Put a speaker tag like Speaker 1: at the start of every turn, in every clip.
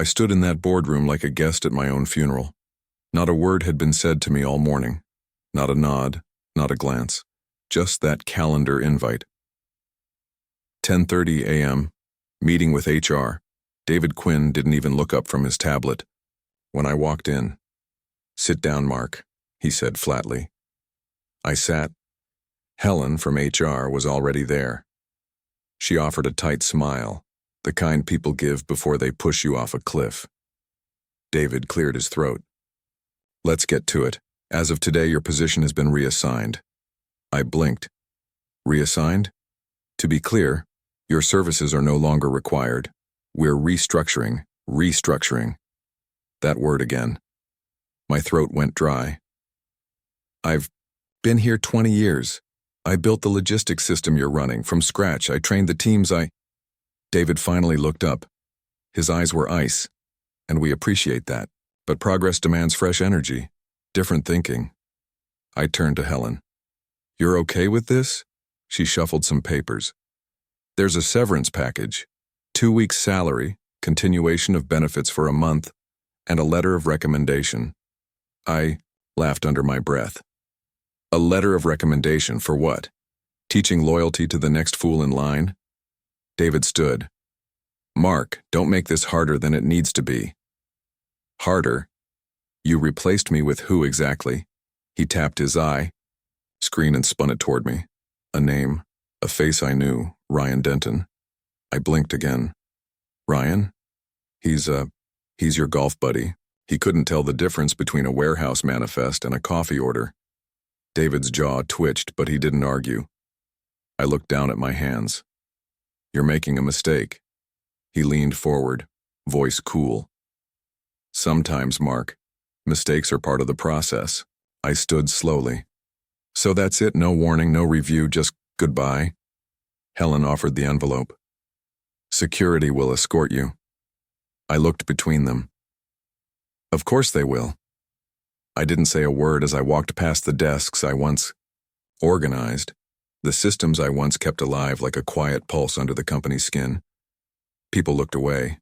Speaker 1: I stood in that boardroom like a guest at my own funeral. Not a word had been said to me all morning. Not a nod, not a glance. Just that calendar invite. 10:30 a.m. Meeting with HR. David Quinn didn't even look up from his tablet. When I walked in, "Sit down, Mark," he said flatly. I sat. Helen from HR was already there. She offered a tight smile, the kind people give before they push you off a cliff. David cleared his throat. "Let's get to it. As of today, your position has been reassigned." I blinked. "Reassigned? To be clear, your services are no longer required. We're restructuring. That word again. My throat went dry. "I've been here 20 years. I built the logistics system you're running from scratch. I trained the teams David finally looked up. His eyes were ice, and we appreciate that. But progress demands fresh energy, different thinking. I turned to Helen. "You're okay with this?" She shuffled some papers. "There's a severance package, 2 weeks' salary, continuation of benefits for a month, and a letter of recommendation." I laughed under my breath. A letter of recommendation for what? Teaching loyalty to the next fool in line? David stood. "Mark, don't make this harder than it needs to be." "Harder? You replaced me with who exactly?" He tapped his eye, screen, and spun it toward me. A name, a face I knew, Ryan Denton. I blinked again. "Ryan? He's your golf buddy." He couldn't tell the difference between a warehouse manifest and a coffee order. David's jaw twitched, but he didn't argue. I looked down at my hands. "You're making a mistake." He leaned forward, voice cool. "Sometimes, Mark, mistakes are part of the process." I stood slowly. "So that's it, no warning, no review, just goodbye?" Helen offered the envelope. "Security will escort you." I looked between them. "Of course they will." I didn't say a word as I walked past the desks I once organized, the systems I once kept alive like a quiet pulse under the company's skin. People looked away.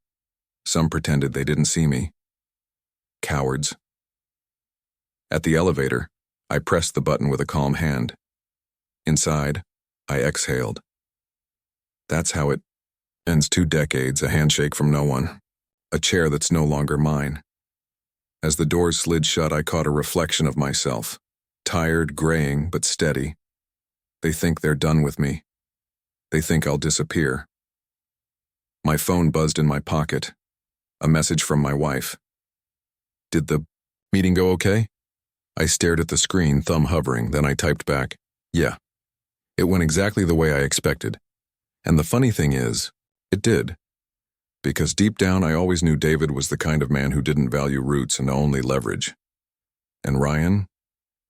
Speaker 1: Some pretended they didn't see me. Cowards. At the elevator, I pressed the button with a calm hand. Inside, I exhaled. That's how it ends 2 decades, a handshake from no one. A chair that's no longer mine. As the doors slid shut, I caught a reflection of myself. Tired, graying, but steady. They think they're done with me. They think I'll disappear. My phone buzzed in my pocket. A message from my wife. "Did the meeting go okay?" I stared at the screen, thumb hovering, then I typed back, "Yeah." It went exactly the way I expected. And the funny thing is, it did. Because deep down I always knew David was the kind of man who didn't value roots and only leverage. And Ryan?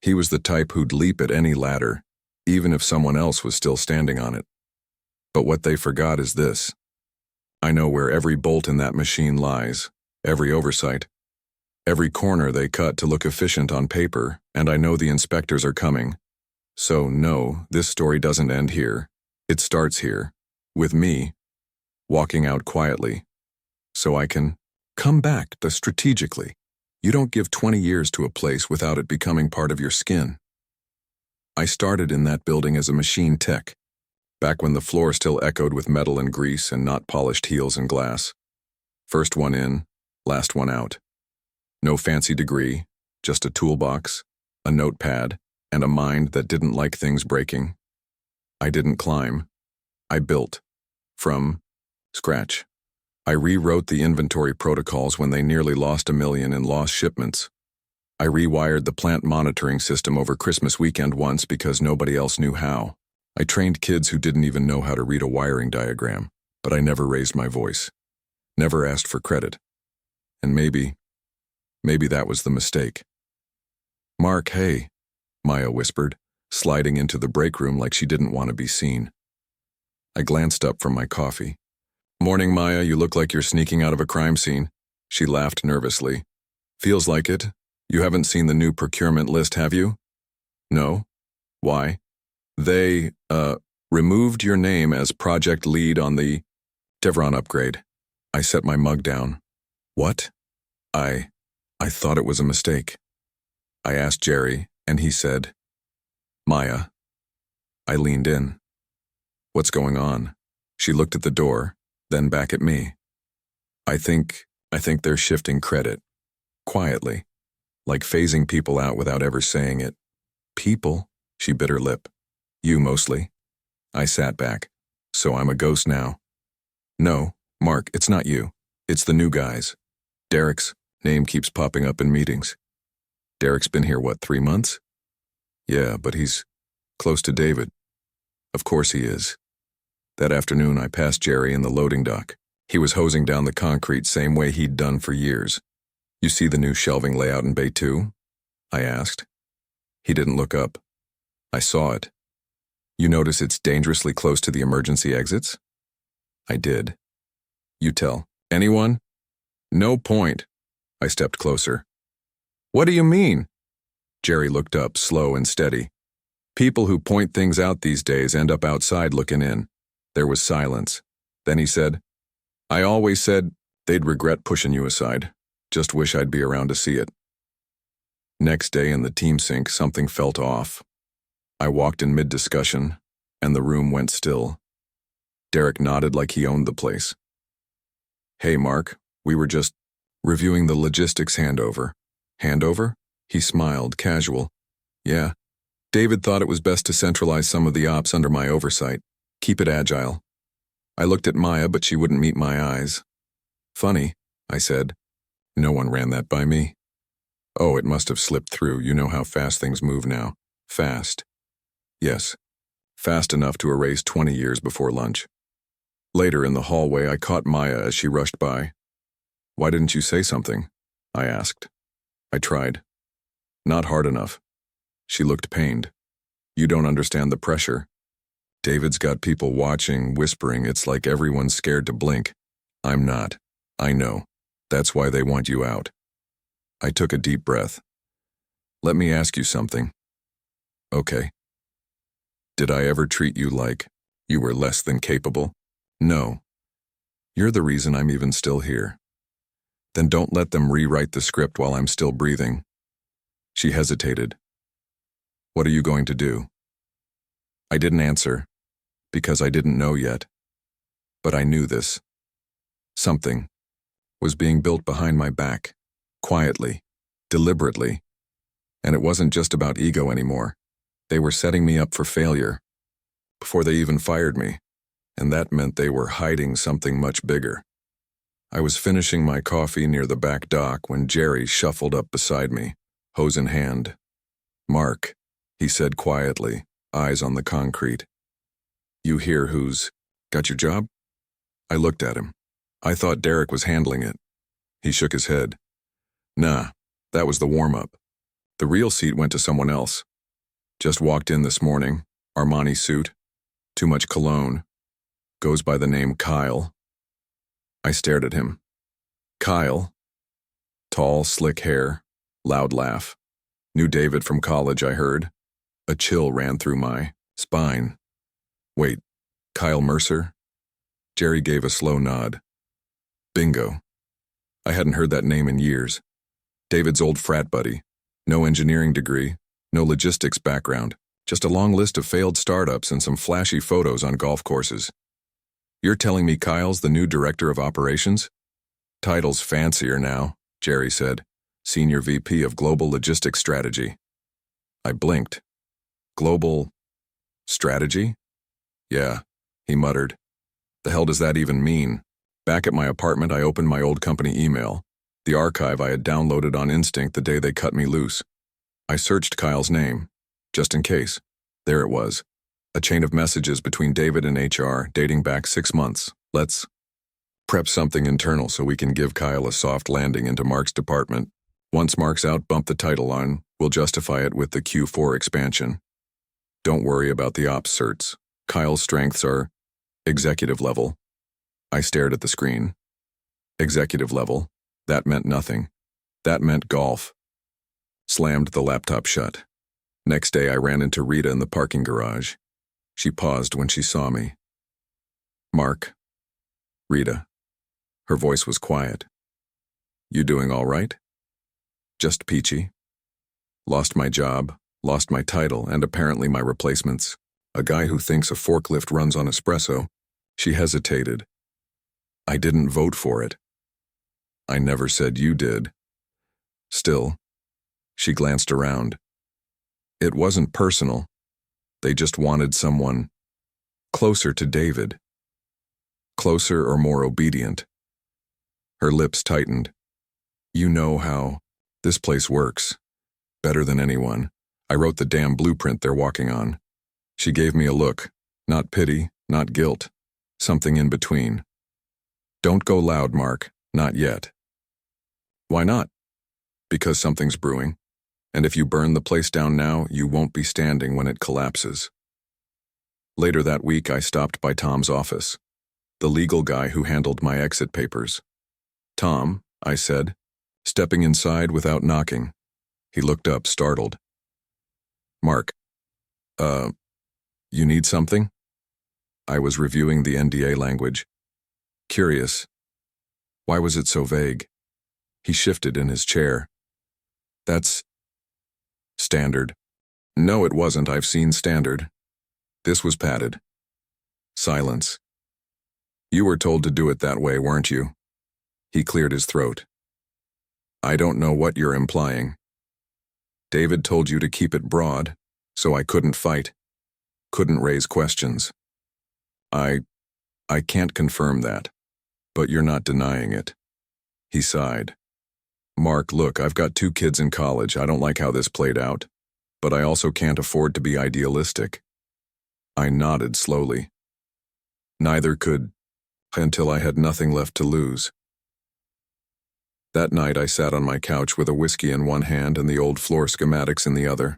Speaker 1: He was the type who'd leap at any ladder, even if someone else was still standing on it. But what they forgot is this. I know where every bolt in that machine lies, every oversight, every corner they cut to look efficient on paper, and I know the inspectors are coming. So no, this story doesn't end here. It starts here, with me, walking out quietly, so I can come back strategically. You don't give 20 years to a place without it becoming part of your skin. I started in that building as a machine tech, back when the floor still echoed with metal and grease and not polished heels and glass. First one in, last one out. No fancy degree, just a toolbox, a notepad, and a mind that didn't like things breaking. I didn't climb. I built. From scratch. I rewrote the inventory protocols when they nearly lost $1 million in lost shipments. I rewired the plant monitoring system over Christmas weekend once because nobody else knew how. I trained kids who didn't even know how to read a wiring diagram, but I never raised my voice. Never asked for credit. And maybe that was the mistake. "Mark, hey," Maya whispered, sliding into the break room like she didn't want to be seen. I glanced up from my coffee. "Morning, Maya, you look like you're sneaking out of a crime scene." She laughed nervously. "Feels like it. You haven't seen the new procurement list, have you?" "No. Why?" They, removed your name as project lead on the Devron upgrade." I set my mug down. What? I thought it was a mistake. I asked Jerry, and he said, Maya. I leaned in. What's going on? She looked at the door, then back at me. I think they're shifting credit. Quietly. Like phasing people out without ever saying it. People? She bit her lip. You mostly. I sat back. So I'm a ghost now. No, Mark, it's not you. It's the new guys. Derek's name keeps popping up in meetings. Derek's been here, 3 months? Yeah, but he's close to David. Of course he is. That afternoon I passed Jerry in the loading dock. He was hosing down the concrete same way he'd done for years. You see the new shelving layout in Bay 2? I asked. He didn't look up. I saw it. You notice it's dangerously close to the emergency exits? I did. You tell. Anyone? No point. I stepped closer. What do you mean? Jerry looked up, slow and steady. People who point things out these days end up outside looking in. There was silence. Then he said, I always said they'd regret pushing you aside. Just wish I'd be around to see it. Next day in the team sink, something felt off. I walked in mid-discussion, and the room went still. Derek nodded like he owned the place. Hey, Mark, we were just reviewing the logistics handover. Handover? He smiled, casual. Yeah. David thought it was best to centralize some of the ops under my oversight. Keep it agile. I looked at Maya, but she wouldn't meet my eyes. Funny, I said. No one ran that by me. Oh, it must have slipped through. You know how fast things move now. Fast. Yes. Fast enough to erase 20 years before lunch. Later in the hallway, I caught Maya as she rushed by. Why didn't you say something? I asked. I tried. Not hard enough. She looked pained. You don't understand the pressure. David's got people watching, whispering. It's like everyone's scared to blink. I'm not. I know. That's why they want you out. I took a deep breath. Let me ask you something. Okay. Did I ever treat you like you were less than capable? No. You're the reason I'm even still here. Then don't let them rewrite the script while I'm still breathing. She hesitated. What are you going to do? I didn't answer, because I didn't know yet. But I knew this. Something was being built behind my back, quietly, deliberately. And it wasn't just about ego anymore. They were setting me up for failure, before they even fired me, and that meant they were hiding something much bigger. I was finishing my coffee near the back dock when Jerry shuffled up beside me, hose in hand. Mark, he said quietly, eyes on the concrete. You hear who's got your job? I looked at him. I thought Derek was handling it. He shook his head. Nah, that was the warm-up. The real seat went to someone else. Just walked in this morning, Armani suit, too much cologne, goes by the name Kyle. I stared at him. Kyle? Tall, slick hair, loud laugh. Knew David from college, I heard. A chill ran through my spine. Wait, Kyle Mercer? Jerry gave a slow nod. Bingo. I hadn't heard that name in years. David's old frat buddy. No engineering degree, no logistics background, just a long list of failed startups and some flashy photos on golf courses. You're telling me Kyle's the new director of operations? Title's fancier now, Jerry said. Senior VP of Global Logistics Strategy. I blinked. Global strategy? Yeah, he muttered. The hell does that even mean? Back at my apartment, I opened my old company email, the archive I had downloaded on instinct the day they cut me loose. I searched Kyle's name, just in case. There it was. A chain of messages between David and HR dating back 6 months. Let's prep something internal so we can give Kyle a soft landing into Mark's department. Once Mark's out, bump the title on. We'll justify it with the Q4 expansion. Don't worry about the ops certs. Kyle's strengths are executive level. I stared at the screen. Executive level. That meant nothing. That meant golf. Slammed the laptop shut. Next day I ran into Rita in the parking garage. She paused when she saw me. Mark. Rita. Her voice was quiet. You doing all right? Just peachy. Lost my job, lost my title, and apparently my replacements. A guy who thinks a forklift runs on espresso. She hesitated. I didn't vote for it. I never said you did. Still, she glanced around. It wasn't personal. They just wanted someone closer to David. Closer or more obedient. Her lips tightened. You know how this place works. Better than anyone. I wrote the damn blueprint they're walking on. She gave me a look. Not pity, not guilt. Something in between. Don't go loud, Mark. Not yet. Why not? Because something's brewing. And if you burn the place down now, you won't be standing when it collapses. Later that week, I stopped by Tom's office. The legal guy who handled my exit papers. Tom, I said, stepping inside without knocking. He looked up, startled. Mark, you need something? I was reviewing the NDA language. Curious. Why was it so vague? He shifted in his chair. That's standard. No, it wasn't. I've seen standard. This was padded. Silence. You were told to do it that way, weren't you? He cleared his throat. I don't know what you're implying. David told you to keep it broad, so I couldn't fight, couldn't raise questions. I can't confirm that, but you're not denying it. He sighed. Mark, look, I've got 2 kids in college. I don't like how this played out, but I also can't afford to be idealistic. I nodded slowly. Neither could, until I had nothing left to lose. That night I sat on my couch with a whiskey in one hand and the old floor schematics in the other.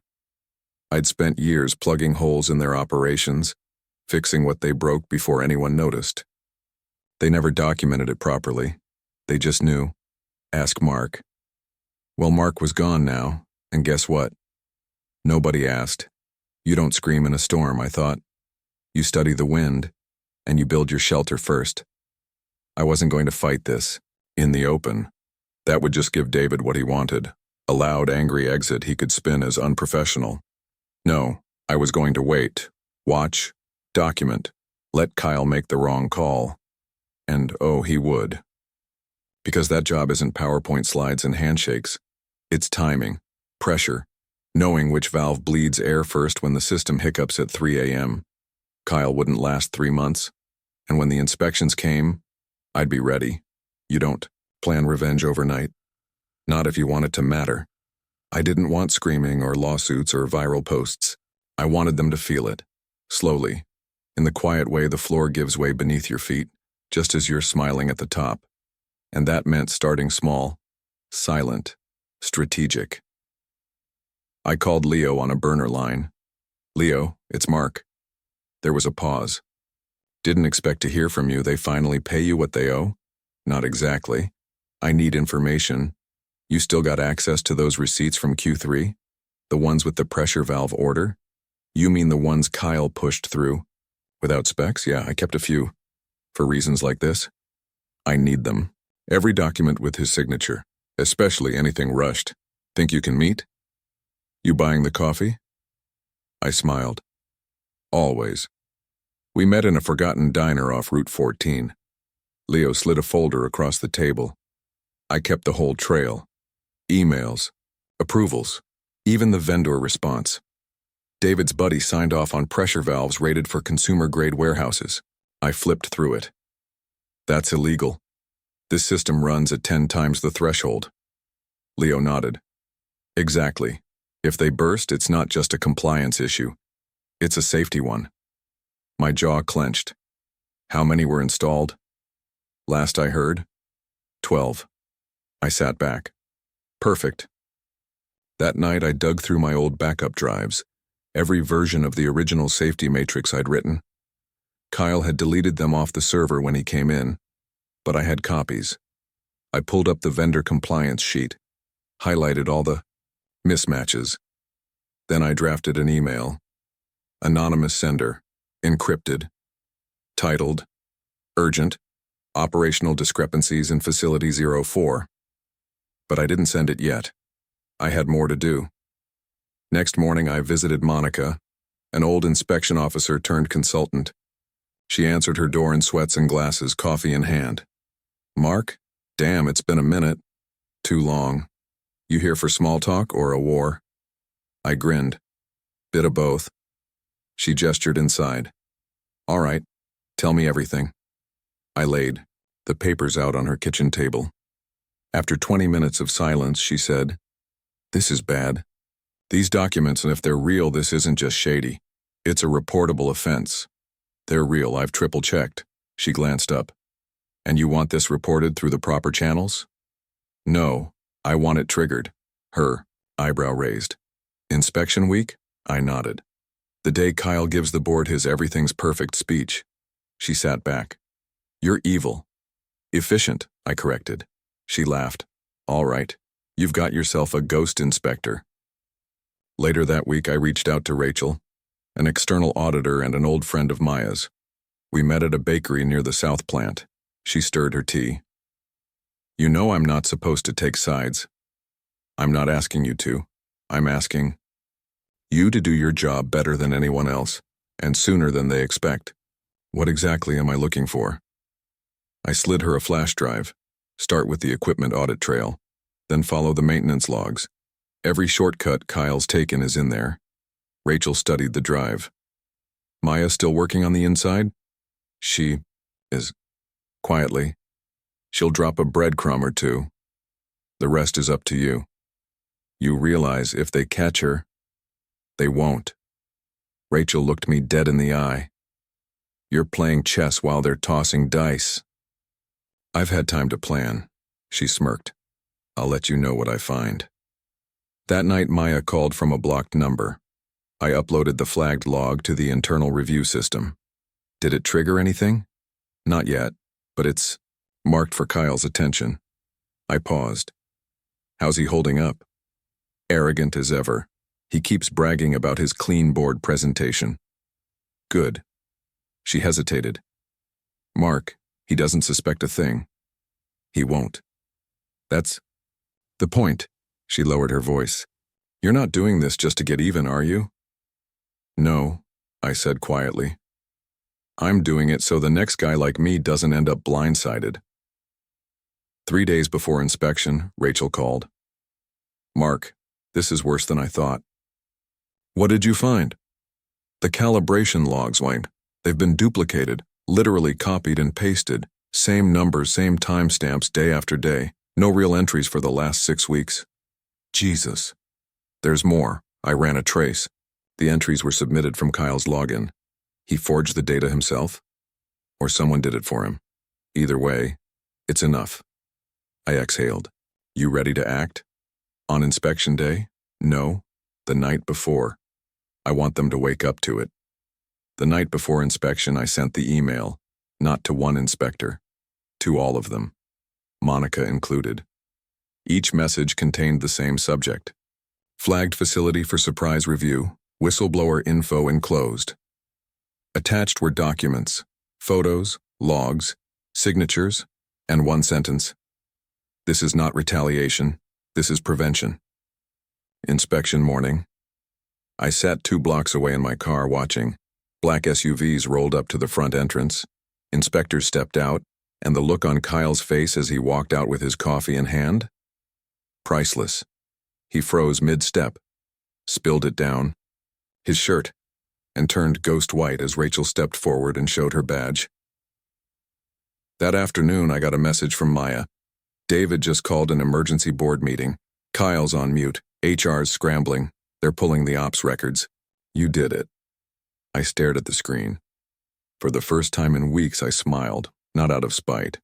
Speaker 1: I'd spent years plugging holes in their operations, fixing what they broke before anyone noticed. They never documented it properly. They just knew. Ask Mark. Well, Mark was gone now, and guess what? Nobody asked. You don't scream in a storm, I thought. You study the wind, and you build your shelter first. I wasn't going to fight this, in the open. That would just give David what he wanted, a loud, angry exit he could spin as unprofessional. No, I was going to wait, watch, document, let Kyle make the wrong call. And oh, he would. Because that job isn't PowerPoint slides and handshakes. It's timing, pressure, knowing which valve bleeds air first when the system hiccups at 3 a.m. Kyle wouldn't last 3 months, and when the inspections came, I'd be ready. You don't plan revenge overnight. Not if you want it to matter. I didn't want screaming or lawsuits or viral posts. I wanted them to feel it, slowly, in the quiet way the floor gives way beneath your feet, just as you're smiling at the top. And that meant starting small, silent, strategic. I called Leo on a burner line. Leo, it's Mark. There was a pause. Didn't expect to hear from you. They finally pay you what they owe? Not exactly. I need information. You still got access to those receipts from Q3? The ones with the pressure valve order? You mean the ones Kyle pushed through? Without specs? Yeah, I kept a few. For reasons like this? I need them. Every document with his signature, especially anything rushed. Think you can meet? You buying the coffee? I smiled. Always. We met in a forgotten diner off Route 14. Leo slid a folder across the table. I kept the whole trail. Emails, approvals, even the vendor response. David's buddy signed off on pressure valves rated for consumer-grade warehouses. I flipped through it. That's illegal. This system runs at 10 times the threshold. Leo nodded. Exactly. If they burst, it's not just a compliance issue. It's a safety one. My jaw clenched. How many were installed? Last I heard, 12. I sat back. Perfect. That night I dug through my old backup drives, every version of the original safety matrix I'd written. Kyle had deleted them off the server when he came in, but I had copies. I pulled up the vendor compliance sheet, highlighted all the mismatches. Then I drafted an email. Anonymous sender, encrypted, titled, Urgent, Operational Discrepancies in Facility 04. but I didn't send it yet. I had more to do. Next morning, I visited Monica, an old inspection officer turned consultant. She answered her door in sweats and glasses, coffee in hand. "Mark? Damn, it's been a minute. Too long. You here for small talk or a war?" I grinned. "Bit of both." She gestured inside. "All right, tell me everything." I laid the papers out on her kitchen table. After 20 minutes of silence, she said, "This is bad. These documents, and if they're real, this isn't just shady. It's a reportable offense. They're real, I've triple-checked." She glanced up. "And you want this reported through the proper channels?" "No, I want it triggered." Her eyebrow raised. "Inspection week?" I nodded. "The day Kyle gives the board his everything's perfect speech." She sat back. "You're evil." "Efficient," I corrected. She laughed. "All right, you've got yourself a ghost inspector." Later that week, I reached out to Rachel, an external auditor and an old friend of Maya's. We met at a bakery near the South Plant. She stirred her tea. "You know I'm not supposed to take sides. I'm not asking you to. I'm asking you to do your job better than anyone else, and sooner than they expect. What exactly am I looking for?" I slid her a flash drive. Start with the equipment audit trail, then follow the maintenance logs. Every shortcut Kyle's taken is in there. Rachel studied the drive. "Maya still working on the inside?" "She is." Quietly. "She'll drop a breadcrumb or two. The rest is up to you. You realize if they catch her, they won't." Rachel looked me dead in the eye. "You're playing chess while they're tossing dice." "I've had time to plan." She smirked. "I'll let you know what I find." That night, Maya called from a blocked number. I uploaded the flagged log to the internal review system. Did it trigger anything? Not yet, but it's marked for Kyle's attention. I paused. "How's he holding up?" "Arrogant as ever. He keeps bragging about his clean board presentation." "Good." She hesitated. "Mark, he doesn't suspect a thing." "He won't." "That's the point." She lowered her voice. "You're not doing this just to get even, are you?" "No," I said quietly. "I'm doing it so the next guy like me doesn't end up blindsided." 3 days before inspection, Rachel called. "Mark, this is worse than I thought." "What did you find?" "The calibration logs, Wayne. They've been duplicated, literally copied and pasted. Same numbers, same timestamps, day after day. No real entries for the last 6 weeks." "Jesus." "There's more. I ran a trace. The entries were submitted from Kyle's login. He forged the data himself? Or someone did it for him? Either way, it's enough." I exhaled. "You ready to act?" "On inspection day?" "No. The night before. I want them to wake up to it." The night before inspection, I sent the email, not to one inspector, to all of them, Monica included. Each message contained the same subject. "Flagged facility for surprise review. Whistleblower info enclosed." Attached were documents, photos, logs, signatures, and one sentence. "This is not retaliation. This is prevention." Inspection morning. I sat 2 blocks away in my car watching. Black SUVs rolled up to the front entrance. Inspectors stepped out, and the look on Kyle's face as he walked out with his coffee in hand? Priceless. He froze mid-step, spilled it down, his shirt, and turned ghost white as Rachel stepped forward and showed her badge. That afternoon, I got a message from Maya. "David just called an emergency board meeting. Kyle's on mute. HR's scrambling. They're pulling the ops records. You did it." I stared at the screen. For the first time in weeks, I smiled, not out of spite,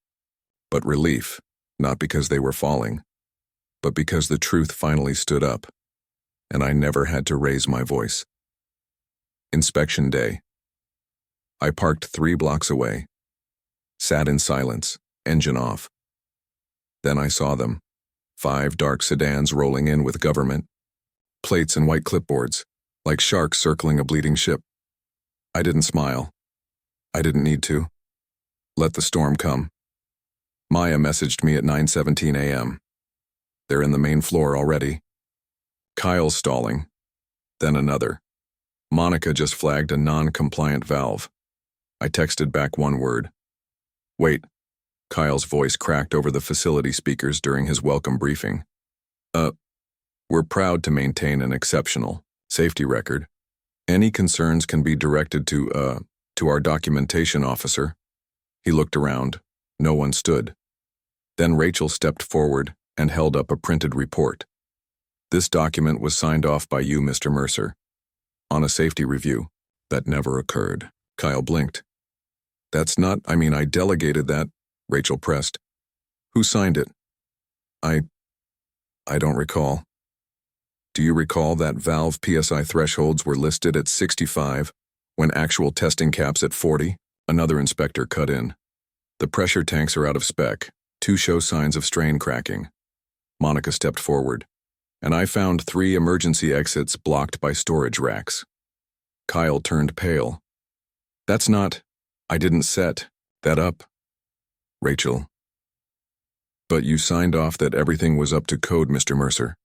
Speaker 1: but relief, not because they were falling, but because the truth finally stood up, and I never had to raise my voice. Inspection day. I parked 3 blocks away, sat in silence, engine off. Then I saw them, 5 dark sedans rolling in with government, plates and white clipboards, like sharks circling a bleeding ship. I didn't smile. I didn't need to. Let the storm come. Maya messaged me at 9:17 a.m. They're in the main floor already. Kyle's stalling. Then another. Monica just flagged a non-compliant valve. I texted back one word. Wait. Kyle's voice cracked over the facility speakers during his welcome briefing. We're proud to maintain an exceptional safety record. Any concerns can be directed to our documentation officer. He looked around. No one stood. Then Rachel stepped forward and held up a printed report. This document was signed off by you, Mr. Mercer. On a safety review. That never occurred. Kyle blinked. I delegated that, Rachel pressed. Who signed it? I don't recall. Do you recall that valve PSI thresholds were listed at 65 when actual testing caps at 40? Another inspector cut in. The pressure tanks are out of spec. 2 show signs of strain cracking. Monica stepped forward, and I found 3 emergency exits blocked by storage racks. Kyle turned pale. I didn't set that up. Rachel. But you signed off that everything was up to code, Mr. Mercer.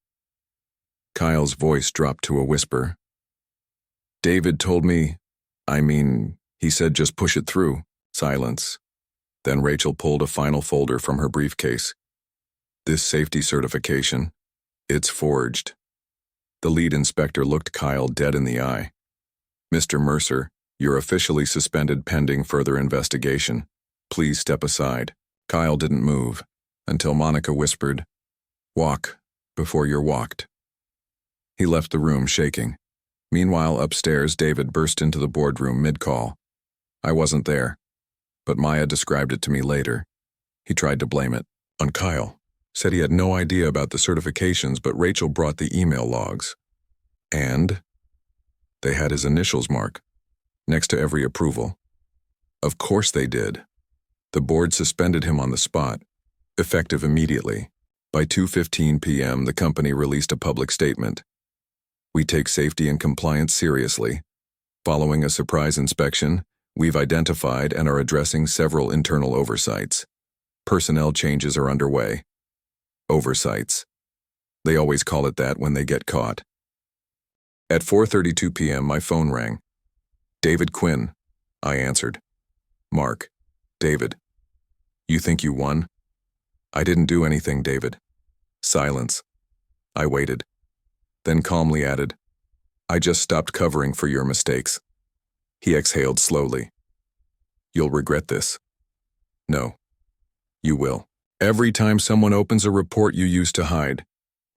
Speaker 1: Kyle's voice dropped to a whisper. David told me, he said just push it through. Silence. Then Rachel pulled a final folder from her briefcase. This safety certification, it's forged. The lead inspector looked Kyle dead in the eye. Mr. Mercer, you're officially suspended pending further investigation. Please step aside. Kyle didn't move until Monica whispered, walk before you're walked. He left the room shaking. Meanwhile, upstairs, David burst into the boardroom mid-call. I wasn't there, but Maya described it to me later. He tried to blame it on Kyle. Said he had no idea about the certifications, but Rachel brought the email logs. And they had his initials mark next to every approval. Of course they did. The board suspended him on the spot, effective immediately. By 2:15 p.m., the company released a public statement. We take safety and compliance seriously. Following a surprise inspection, we've identified and are addressing several internal oversights. Personnel changes are underway. Oversights. They always call it that when they get caught. At 4:32 p.m., my phone rang. David Quinn, I answered. Mark. David. You think you won? I didn't do anything, David. Silence. I waited. Then calmly added, I just stopped covering for your mistakes. He exhaled slowly. You'll regret this. No. You will. Every time someone opens a report you used to hide.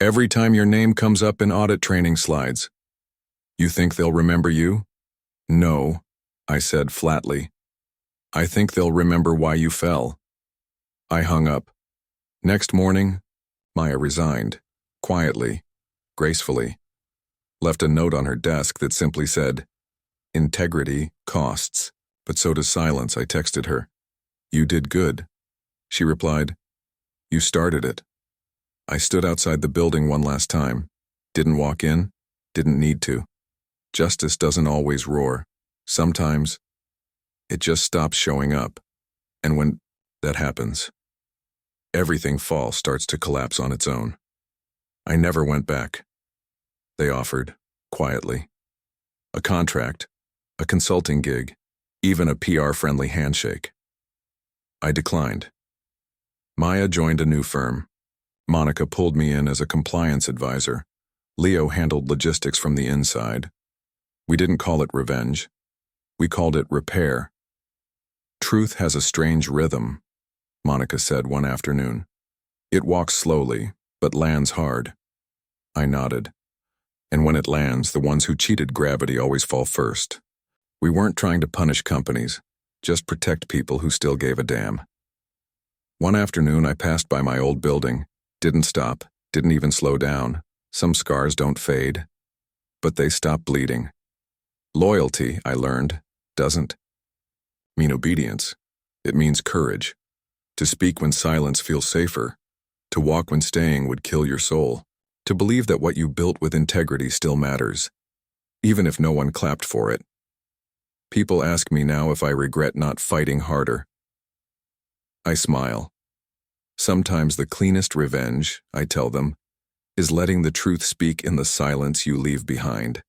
Speaker 1: Every time your name comes up in audit training slides. You think they'll remember you? No, I said flatly. I think they'll remember why you fell. I hung up. Next morning, Maya resigned, quietly, gracefully. Left a note on her desk that simply said, Integrity costs, but so does silence. I texted her. You did good. She replied, You started it. I stood outside the building one last time. Didn't walk in, didn't need to. Justice doesn't always roar. Sometimes, it just stops showing up. And when that happens, everything starts to collapse on its own. I never went back. They offered, quietly. A contract, a consulting gig, even a PR-friendly handshake. I declined. Maya joined a new firm. Monica pulled me in as a compliance advisor. Leo handled logistics from the inside. We didn't call it revenge. We called it repair. Truth has a strange rhythm, Monica said one afternoon. It walks slowly, but lands hard. I nodded. And when it lands, the ones who cheated gravity always fall first. We weren't trying to punish companies, just protect people who still gave a damn. One afternoon, I passed by my old building, didn't stop, didn't even slow down. Some scars don't fade, but they stop bleeding. Loyalty, I learned, doesn't mean obedience. It means courage. To speak when silence feels safer. To walk when staying would kill your soul. To believe that what you built with integrity still matters, even if no one clapped for it. People ask me now if I regret not fighting harder. I smile. Sometimes the cleanest revenge, I tell them, is letting the truth speak in the silence you leave behind.